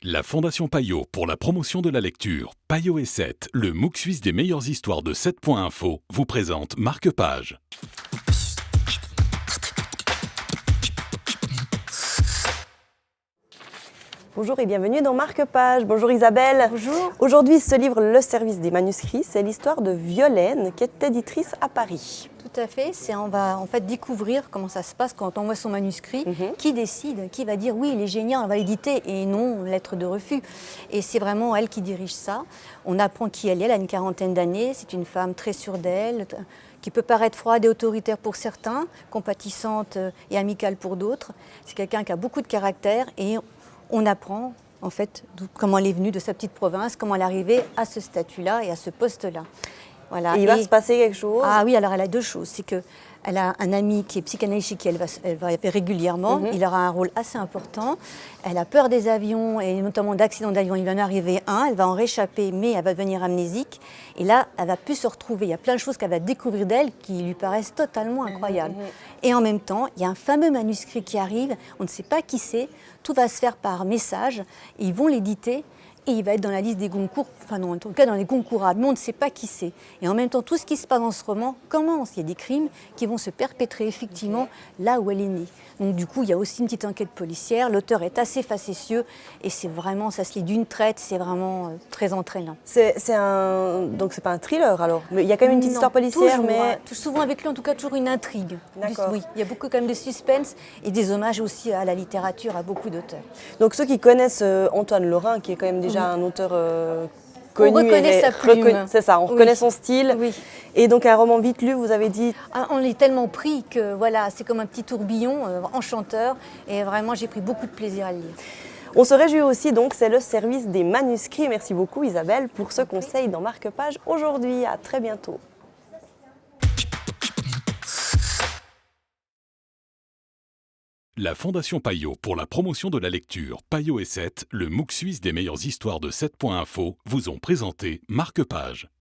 La Fondation Payot pour la promotion de la lecture, Payot et 7, le MOOC suisse des meilleures histoires de 7.info, vous présente Marque-Page. Bonjour et bienvenue dans Marque-Page. Bonjour Isabelle. Bonjour. Aujourd'hui se livre Le Service des manuscrits. C'est l'histoire de Violaine qui est éditrice à Paris. Tout à fait. On va en fait découvrir comment ça se passe quand on envoie son manuscrit. Qui décide, qui va dire oui, il est génial, on va l'éditer, et non, lettre de refus. Et c'est vraiment elle qui dirige ça. On apprend qui elle est. Elle a une quarantaine d'années. C'est une femme très sûre d'elle, qui peut paraître froide et autoritaire pour certains, compatissante et amicale pour d'autres. C'est quelqu'un qui a beaucoup de caractère et on apprend en fait comment elle est venue de sa petite province, comment elle est arrivée à ce statut-là et à ce poste-là. Voilà. Et il va se passer quelque chose. Ah oui, alors elle a deux choses. C'est qu'elle a un ami qui est psychanalyste chez qui elle va régulièrement. Il aura un rôle assez important. Elle a peur des avions et notamment d'accidents d'avion. Il va en arriver un, elle va en réchapper, mais elle va devenir amnésique. Et là, elle va plus se retrouver. Il y a plein de choses qu'elle va découvrir d'elle qui lui paraissent totalement incroyables. Et en même temps, il y a un fameux manuscrit qui arrive. On ne sait pas qui c'est. Tout va se faire par message. Et ils vont l'éditer. Et il va être dans la liste des Goncourt, enfin non, en tout cas dans les concourables, mais on ne sait pas qui c'est. Et en même temps, tout ce qui se passe dans ce roman commence. Il y a des crimes qui vont se perpétrer effectivement là où elle est née. Donc du coup, il y a aussi une petite enquête policière. L'auteur est assez facétieux et c'est vraiment, ça se lit d'une traite, c'est vraiment très entraînant. Donc c'est pas un thriller alors, mais il y a quand même une petite histoire policière. Toujours, mais souvent avec lui, en tout cas, toujours une intrigue. D'accord. Oui, il y a beaucoup quand même de suspense et des hommages aussi à la littérature, à beaucoup d'auteurs. Donc ceux qui connaissent Antoine Lorrain, qui est quand même déjà un auteur connu, on reconnaît sa plume. C'est ça, on reconnaît son style. Oui. Et donc un roman vite lu, vous avez dit. Ah, on est tellement pris que voilà, c'est comme un petit tourbillon enchanteur et vraiment j'ai pris beaucoup de plaisir à le lire. On se réjouit aussi donc, c'est le service des manuscrits. Merci beaucoup Isabelle pour ce conseil dans Marque-Page aujourd'hui. À très bientôt. La Fondation Payot pour la promotion de la lecture, Payot et 7, le MOOC suisse des meilleures histoires de 7.info, vous ont présenté Marque-Page.